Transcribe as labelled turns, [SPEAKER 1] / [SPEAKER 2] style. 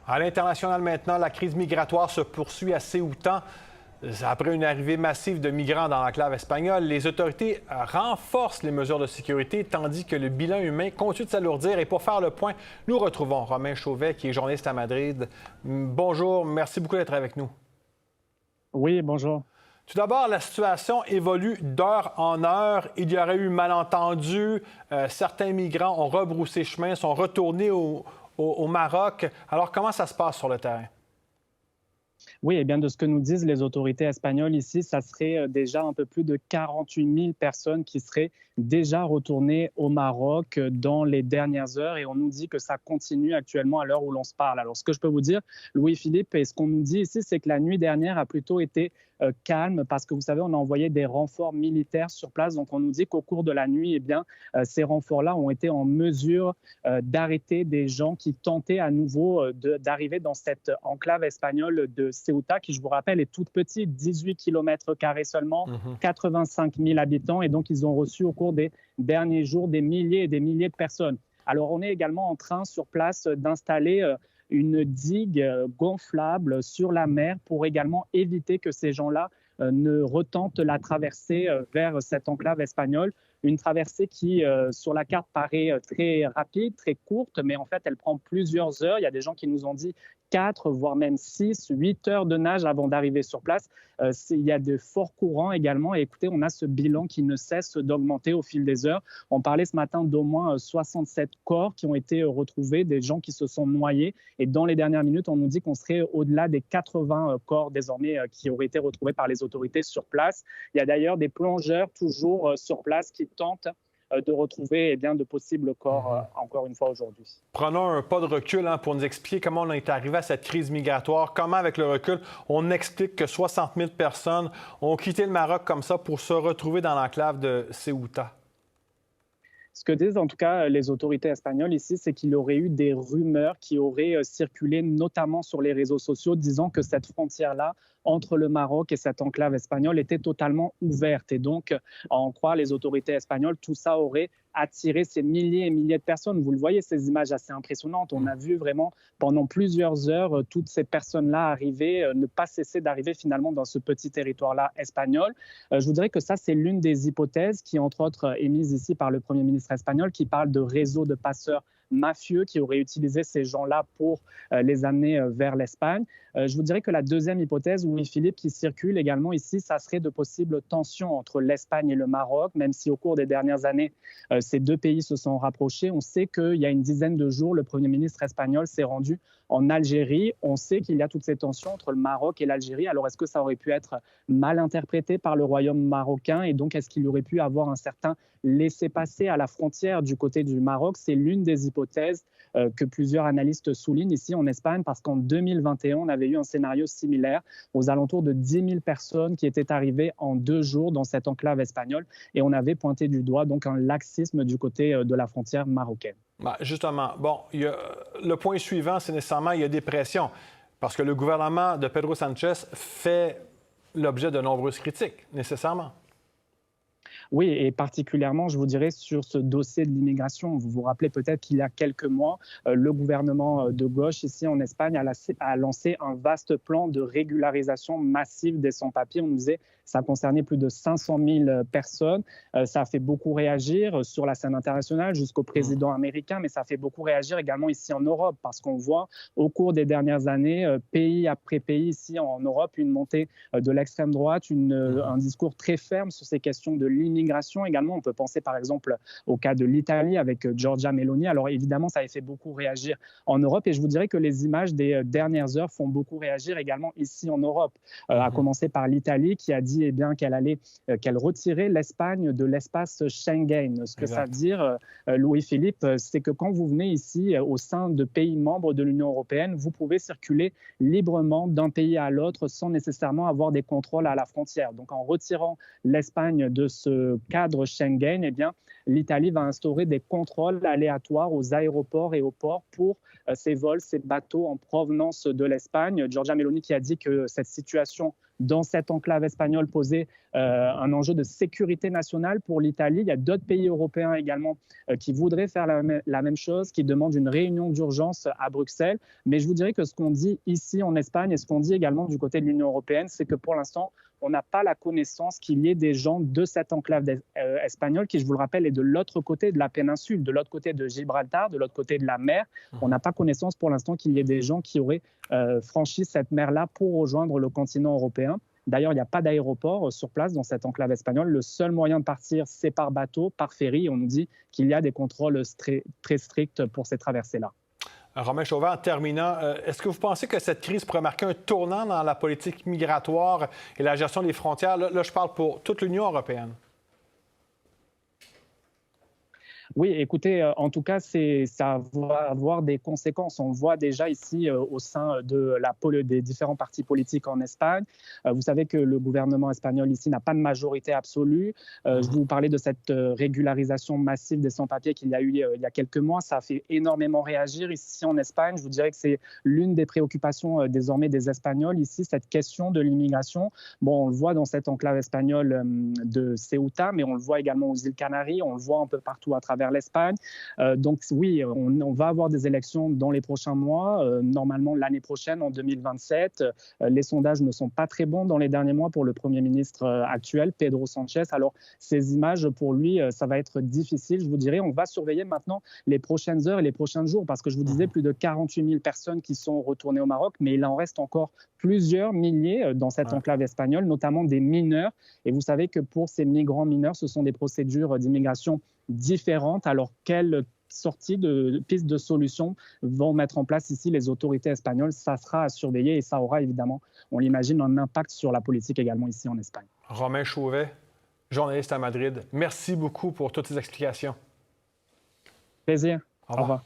[SPEAKER 1] À l'international maintenant, la crise migratoire se poursuit à Ceuta. Après une arrivée massive de migrants dans l'enclave espagnole, les autorités renforcent les mesures de sécurité tandis que le bilan humain continue de s'alourdir. Et pour faire le point, nous retrouvons Romain Chauvet, qui est journaliste à Madrid. Bonjour, merci beaucoup d'être avec nous.
[SPEAKER 2] Oui, bonjour.
[SPEAKER 1] Tout d'abord, la situation évolue d'heure en heure. Il y aurait eu malentendu. Certains migrants ont rebroussé chemin, sont retournés au Maroc. Alors, comment ça se passe sur le terrain?
[SPEAKER 2] Oui, et bien de ce que nous disent les autorités espagnoles ici, ça serait déjà un peu plus de 48 000 personnes qui seraient déjà retournées au Maroc dans les dernières heures et on nous dit que ça continue actuellement à l'heure où l'on se parle. Alors, ce que je peux vous dire, Louis-Philippe, et ce qu'on nous dit ici, c'est que la nuit dernière a plutôt été calme parce que vous savez, on a envoyé des renforts militaires sur place. Donc, on nous dit qu'au cours de la nuit, eh bien, ces renforts-là ont été en mesure d'arrêter des gens qui tentaient à nouveau d'arriver dans cette enclave espagnole de Ceuta, qui, je vous rappelle, est toute petite, 18 km² seulement, 85 000 habitants. Et donc, ils ont reçu au cours des derniers jours des milliers et des milliers de personnes. Alors, on est également en train sur place d'installer une digue gonflable sur la mer pour également éviter que ces gens-là ne retentent la traversée vers cette enclave espagnole. Une traversée qui, sur la carte, paraît très rapide, très courte, mais en fait, elle prend plusieurs heures. Il y a des gens qui nous ont dit 4, voire même 6, 8 heures de nage avant d'arriver sur place. Il y a de forts courants également. Et écoutez, on a ce bilan qui ne cesse d'augmenter au fil des heures. On parlait ce matin d'au moins 67 corps qui ont été retrouvés, des gens qui se sont noyés. Et dans les dernières minutes, on nous dit qu'on serait au-delà des 80 corps désormais qui auraient été retrouvés par les autorités sur place. Il y a d'ailleurs des plongeurs toujours sur place qui tentent de retrouver de possibles corps encore une fois aujourd'hui.
[SPEAKER 1] Prenons un pas de recul pour nous expliquer comment on est arrivé à cette crise migratoire. Comment, avec le recul, on explique que 60 000 personnes ont quitté le Maroc comme ça pour se retrouver dans l'enclave de Ceuta?
[SPEAKER 2] Ce que disent en tout cas les autorités espagnoles ici, c'est qu'il y aurait eu des rumeurs qui auraient circulé notamment sur les réseaux sociaux disant que cette frontière-là entre le Maroc et cette enclave espagnole était totalement ouverte. Et donc, à en croire les autorités espagnoles, tout ça aurait attiré ces milliers et milliers de personnes. Vous le voyez, ces images assez impressionnantes. On a vu vraiment pendant plusieurs heures toutes ces personnes-là arriver, ne pas cesser d'arriver finalement dans ce petit territoire-là espagnol. Je vous dirais que ça, c'est l'une des hypothèses qui, entre autres, est mise ici par le Premier ministre espagnol, qui parle de réseaux de passeurs mafieux qui auraient utilisé ces gens-là pour les amener vers l'Espagne. Je vous dirais que la deuxième hypothèse, Louis-Philippe, qui circule également ici, ça serait de possibles tensions entre l'Espagne et le Maroc, même si au cours des dernières années, ces deux pays se sont rapprochés. On sait qu'il y a une dizaine de jours, le Premier ministre espagnol s'est rendu en Algérie. On sait qu'il y a toutes ces tensions entre le Maroc et l'Algérie. Alors, est-ce que ça aurait pu être mal interprété par le royaume marocain? Et donc, est-ce qu'il aurait pu avoir un certain laissez-passer à la frontière du côté du Maroc? C'est l'une des hypothèses que plusieurs analystes soulignent ici en Espagne, parce qu'en 2021, on avait eu un scénario similaire aux alentours de 10 000 personnes qui étaient arrivées en 2 jours dans cette enclave espagnole. Et on avait pointé du doigt donc un laxisme du côté de la frontière marocaine.
[SPEAKER 1] Justement, le point suivant, c'est nécessairement il y a des pressions, parce que le gouvernement de Pedro Sánchez fait l'objet de nombreuses critiques, nécessairement.
[SPEAKER 2] Oui, et particulièrement, je vous dirais, sur ce dossier de l'immigration. Vous vous rappelez peut-être qu'il y a quelques mois, le gouvernement de gauche ici en Espagne a lancé un vaste plan de régularisation massive des sans-papiers. On nous disait ça concernait plus de 500 000 personnes. Ça a fait beaucoup réagir sur la scène internationale jusqu'au président américain, mais ça a fait beaucoup réagir également ici en Europe, parce qu'on voit au cours des dernières années, pays après pays ici en Europe, une montée de l'extrême droite, un discours très ferme sur ces questions de l'immigration. Également, on peut penser par exemple au cas de l'Italie avec Giorgia Meloni. Alors évidemment, ça a fait beaucoup réagir en Europe, et je vous dirais que les images des dernières heures font beaucoup réagir également ici en Europe, à commencer par l'Italie qui a dit qu'elle retirait l'Espagne de l'espace Schengen. Ce que ça veut dire, Louis-Philippe, c'est que quand vous venez ici au sein de pays membres de l'Union européenne, vous pouvez circuler librement d'un pays à l'autre sans nécessairement avoir des contrôles à la frontière. Donc en retirant l'Espagne de ce cadre Schengen, eh bien, l'Italie va instaurer des contrôles aléatoires aux aéroports et aux ports pour ces vols, ces bateaux en provenance de l'Espagne. Giorgia Meloni qui a dit que cette situation dans cette enclave espagnole poser un enjeu de sécurité nationale pour l'Italie. Il y a d'autres pays européens également qui voudraient faire la même chose, qui demandent une réunion d'urgence à Bruxelles. Mais je vous dirais que ce qu'on dit ici en Espagne et ce qu'on dit également du côté de l'Union européenne, c'est que pour l'instant, on n'a pas la connaissance qu'il y ait des gens de cette enclave espagnole qui, je vous le rappelle, est de l'autre côté de la péninsule, de l'autre côté de Gibraltar, de l'autre côté de la mer. On n'a pas connaissance pour l'instant qu'il y ait des gens qui auraient franchi cette mer-là pour rejoindre le continent européen. D'ailleurs, il n'y a pas d'aéroport sur place dans cette enclave espagnole. Le seul moyen de partir, c'est par bateau, par ferry. On nous dit qu'il y a des contrôles très stricts pour ces traversées-là.
[SPEAKER 1] Romain Chauvet, en terminant, est-ce que vous pensez que cette crise pourrait marquer un tournant dans la politique migratoire et la gestion des frontières? Là, je parle pour toute l'Union européenne.
[SPEAKER 2] Oui, écoutez, en tout cas, ça va avoir des conséquences. On le voit déjà ici au sein des différents partis politiques en Espagne. Vous savez que le gouvernement espagnol ici n'a pas de majorité absolue. Je vous parlais de cette régularisation massive des sans-papiers qu'il y a eu il y a quelques mois. Ça a fait énormément réagir ici en Espagne. Je vous dirais que c'est l'une des préoccupations désormais des Espagnols ici, cette question de l'immigration. Bon, on le voit dans cette enclave espagnole de Ceuta, mais on le voit également aux îles Canaries. On le voit un peu partout à travers l'Espagne. Donc oui, on va avoir des élections dans les prochains mois, normalement l'année prochaine, en 2027. Les sondages ne sont pas très bons dans les derniers mois pour le Premier ministre actuel, Pedro Sánchez. Alors ces images, pour lui, ça va être difficile, je vous dirais. On va surveiller maintenant les prochaines heures et les prochains jours, parce que je vous disais, plus de 48 000 personnes qui sont retournées au Maroc, mais il en reste encore plusieurs milliers dans cette enclave espagnole, notamment des mineurs. Et vous savez que pour ces migrants mineurs, ce sont des procédures d'immigration différentes. Alors, quelle sortie de pistes de solutions vont mettre en place ici les autorités espagnoles? Ça sera à surveiller et ça aura évidemment, on l'imagine, un impact sur la politique également ici en Espagne.
[SPEAKER 1] Romain Chauvet, journaliste à Madrid, merci beaucoup pour toutes ces explications.
[SPEAKER 2] Plaisir.
[SPEAKER 1] Au revoir.